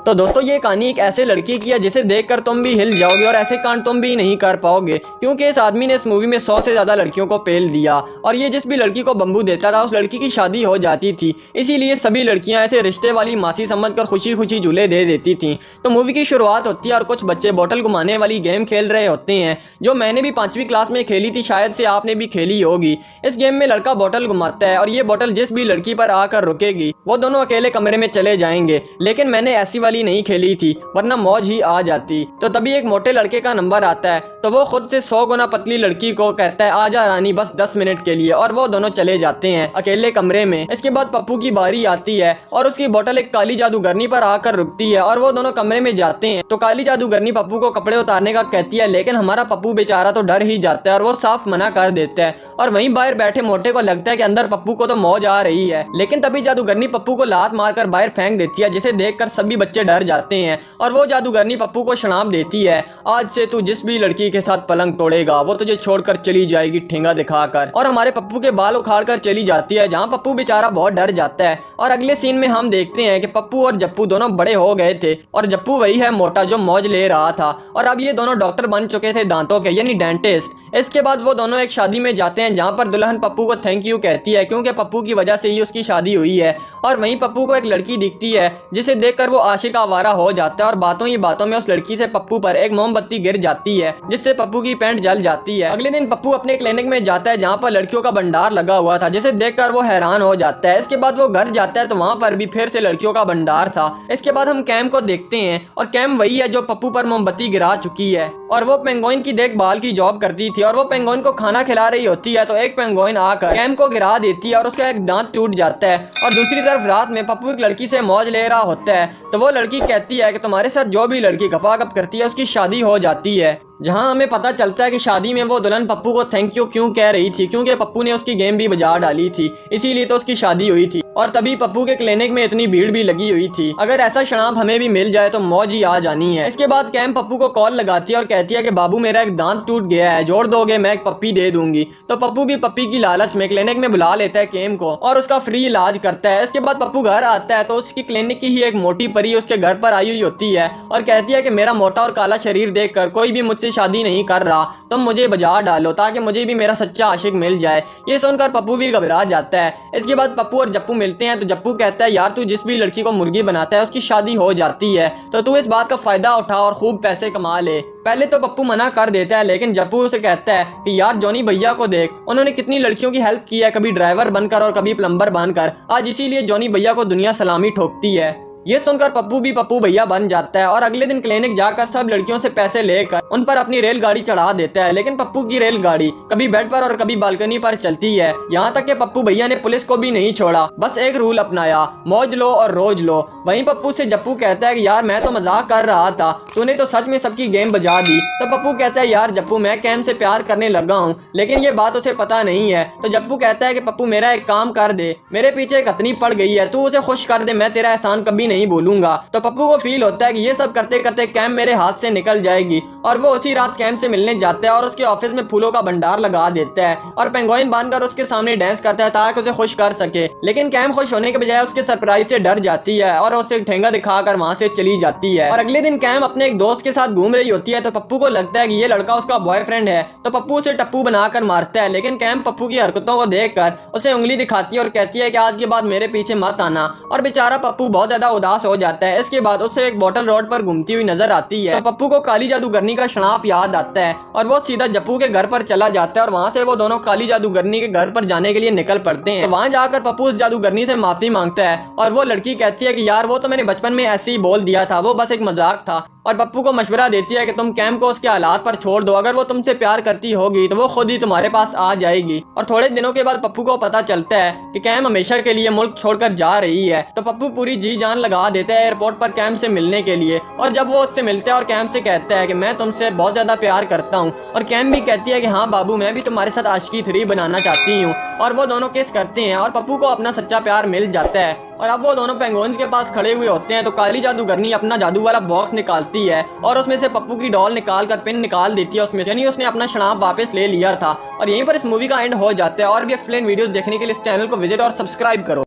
तो दोस्तों ये कहानी एक ऐसे लड़की की है जिसे देखकर तुम भी हिल जाओगे और ऐसे कांड तुम भी नहीं कर पाओगे, क्योंकि इस आदमी ने इस मूवी में 100 से ज्यादा लड़कियों को पेल दिया और ये जिस भी लड़की को बम्बू देता था उस लड़की की शादी हो जाती थी। इसीलिए सभी लड़कियां ऐसे रिश्ते वाली मासी समझकर खुशी खुशी झूले दे देती थी। तो मूवी की शुरुआत होती है और कुछ बच्चे बोतल घुमाने वाली गेम खेल रहे होते हैं, जो मैंने भी 5वीं क्लास में खेली थी, शायद से आपने भी खेली होगी। इस गेम में लड़का बोतल घुमाता है और ये बोतल जिस भी लड़की पर आकर रुकेगी वो दोनों अकेले कमरे में चले जाएंगे, लेकिन मैंने ऐसी वाली नहीं खेली थी वरना मौज ही आ जाती। तो तभी एक मोटे लड़के का नंबर आता है तो वो खुद से 100 गुना पतली लड़की को कहता है आजा रानी बस 10 मिनट के लिए, और वो दोनों चले जाते हैं अकेले कमरे में। इसके बाद पप्पू की बारी आती है और उसकी बोतल एक काली जादूगरनी पर आकर रुकती है और वो दोनों कमरे में जाते हैं। तो काली जादूगरनी पप्पू को कपड़े उतारने का कहती है, लेकिन हमारा पप्पू बेचारा तो डर ही जाता है और वो साफ मना कर देता है। और वहीं बाहर बैठे मोटे को लगता है कि अंदर पप्पू को तो मौज आ रही है, लेकिन तभी जादूगरनी पप्पू को लात मारकर बाहर फेंक देती है, जिसे देखकर सभी बच्चे डर जाते हैं। और वो जादूगरनी पप्पू को शराब देती है, आज से तू जिस भी लड़की के साथ पलंग तोड़ेगा वो तुझे छोड़कर चली जाएगी ठेंगा दिखाकर। और हमारे पप्पू के बाल उखाड़ कर चली जाती है, जहाँ पप्पू बेचारा बहुत डर जाता है। और अगले सीन में हम देखते हैं कि पप्पू और जप्पू दोनों बड़े हो गए थे और जप्पू वही है मोटा जो मौज ले रहा था, और अब ये दोनों डॉक्टर बन चुके थे दांतों के, यानी डेंटिस्ट। इसके बाद वो दोनों एक शादी में जाते हैं जहाँ पर दुल्हन पप्पू को थैंक यू कहती है, क्योंकि पप्पू की वजह से ही उसकी शादी हुई है। और वहीं पप्पू को एक लड़की दिखती है जिसे देखकर वो आशिक आवारा हो जाता है और बातों ही बातों में उस लड़की से पप्पू पर एक मोमबत्ती गिर जाती है, जिससे पप्पू की पैंट जल जाती है। अगले दिन पप्पू अपने क्लिनिक में जाता है जहाँ पर लड़कियों का भंडार लगा हुआ था, जिसे देखकर वो हैरान हो जाता है। इसके बाद वो घर जाता है तो वहाँ पर भी फिर से लड़कियों का भंडार था। इसके बाद हम कैम को देखते हैं और कैम वही है जो पप्पू पर मोमबत्ती गिरा चुकी है, और वो पेंगुइन की देखभाल की जॉब करती थी और वो पेंगुइन को खाना खिला रही होती है। तो एक पेंगुइन आकर कैम को गिरा देती है और उसका एक दांत टूट जाता है। और दूसरी तरफ रात में पप्पू एक लड़की से मौज ले रहा होता है, तो वो लड़की कहती है कि तुम्हारे साथ जो भी लड़की गपागप करती है उसकी शादी हो जाती है। जहां हमें पता चलता है कि शादी में वो दुल्हन पप्पू को थैंक यू क्यों कह रही थी, क्योंकि पप्पू ने उसकी गेम भी बजा डाली थी, इसीलिए तो उसकी शादी हुई थी। और तभी पप्पू के क्लिनिक में इतनी भीड़ भी लगी हुई थी। अगर ऐसा शराब हमें भी मिल जाए तो मौज ही आ जानी है। इसके बाद कैम पप्पू को कॉल लगाती है और कहती है कि बाबू मेरा एक दांत टूट गया है, जोड़ दोगे मैं एक पप्पी दे दूंगी। तो पप्पू भी पप्पी की लालच में क्लिनिक में बुला लेता है कैम को और उसका फ्री इलाज करता है। इसके बाद पप्पू घर आता है तो उसकी क्लिनिक की ही एक मोटी परी उसके घर पर आई हुई होती है और कहती है कि मेरा मोटा और काला शरीर देखकर कोई भी मुझसे शादी नहीं कर रहा, तुम मुझे बजा डालो ताकि मुझे भी मेरा सच्चा आशिक मिल जाए। ये सुनकर पप्पू भी घबरा जाता है। इसके बाद पप्पू और जप्पू मिलते हैं तो जप्पू कहता है यार तू जिस भी लड़की को मुर्गी बनाता है उसकी शादी हो जाती है, तो तू इस बात का फायदा उठा और खूब पैसे कमा ले। पहले तो पप्पू मना कर देता है, लेकिन जप्पू उसे कहता है कि यार जॉनी भैया को देख, उन्होंने कितनी लड़कियों की हेल्प की है, कभी ड्राइवर बनकर और कभी प्लम्बर बनकर, आज इसीलिए जॉनी भैया को दुनिया सलामी ठोकती है। ये सुनकर पप्पू भी पप्पू भैया बन जाता है और अगले दिन क्लिनिक जाकर सब लड़कियों से पैसे लेकर उन पर अपनी रेलगाड़ी चढ़ा देता है। लेकिन पप्पू की रेलगाड़ी कभी बेड पर और कभी बालकनी पर चलती है, यहाँ तक कि पप्पू भैया ने पुलिस को भी नहीं छोड़ा, बस एक रूल अपनाया, मौज लो और रोज लो। वहीं पप्पू से जप्पू कहता है कि यार मैं तो मजाक कर रहा था, तूने तो सच में सबकी गेम बजा दी। तो पप्पू कहता है यार जप्पू मैं कैम से प्यार करने लगा हूँ, लेकिन ये बात उसे पता नहीं है। तो जप्पू कहता है कि पप्पू मेरा एक काम कर दे, मेरे पीछे एक हथनी पड़ गई है, तू उसे खुश कर दे, मैं तेरा एहसान कभी नहीं भूलूंगा। तो पप्पू को फील होता है कि ये सब करते करते कैम मेरे हाथ से निकल जाएगी, और वो उसी रात कैम से मिलने जाता है और उसके ऑफिस में फूलों का भंडार लगा देता है और पेंगुइन बांधकर उसके सामने डांस करता है ताकि उसे खुश कर सके। लेकिन कैम खुश होने के बजाय उसके सरप्राइज से डर जाती है और उसे ठेंगा दिखाकर वहां से चली जाती है। और अगले दिन कैम अपने एक दोस्त के साथ घूम रही होती है तो पप्पू को लगता है कि ये लड़का उसका बॉयफ्रेंड है, तो पप्पू उसे टप्पू बनाकर मारता है। लेकिन कैम पप्पू की हरकतों को देखकर उसे उंगली दिखाती है और कहती है कि आज के बाद मेरे पीछे मत आना, और बेचारा पप्पू बहुत ज्यादा उदास हो जाता है। इसके बाद उसे एक बोतल रोड पर घूमती हुई नजर आती है तो पप्पू को काली जादूगरनी का शराब याद आता है और वो सीधा जप्पू के घर पर चला जाता है और वहां से वो दोनों काली जादूगरनी के घर पर जाने के लिए निकल पड़ते हैं। तो वहां जाकर पप्पू उस जादूगरनी से माफी मांगता है और वो लड़की कहती है कि यार वो तो मैंने बचपन में ऐसे ही बोल दिया था, वो बस एक मजाक था। और पप्पू को मशवरा देती है कि तुम कैम को उसके हालात पर छोड़ दो, अगर वो तुमसे प्यार करती होगी तो वो खुद ही तुम्हारे पास आ जाएगी। और थोड़े दिनों के बाद पप्पू को पता चलता है कि कैम हमेशा के लिए मुल्क छोड़कर जा रही है, तो पप्पू पूरी जी जान लगा देता है एयरपोर्ट पर कैम से मिलने के लिए। और जब वो उससे मिलता है और कैम से कहता है कि मैं तुमसे बहुत ज्यादा प्यार करता हूँ, और कैम भी कहती है कि हाँ बाबू मैं भी तुम्हारे साथ आशिकी 3 बनाना चाहती हूँ, और वो दोनों किस करते हैं और पप्पू को अपना सच्चा प्यार मिल जाता है। और अब वो दोनों पेंगुइन्स के पास खड़े हुए होते हैं तो काली जादूगरनी अपना जादू वाला बॉक्स निकालती है और उसमें से पप्पू की डॉल निकाल कर पिन निकाल देती है उसमें, यानी उसने अपना शराब वापस ले लिया था। और यहीं पर इस मूवी का एंड हो जाता है। और भी एक्सप्लेन वीडियोस देखने के लिए इस चैनल को विजिट और सब्सक्राइब करो।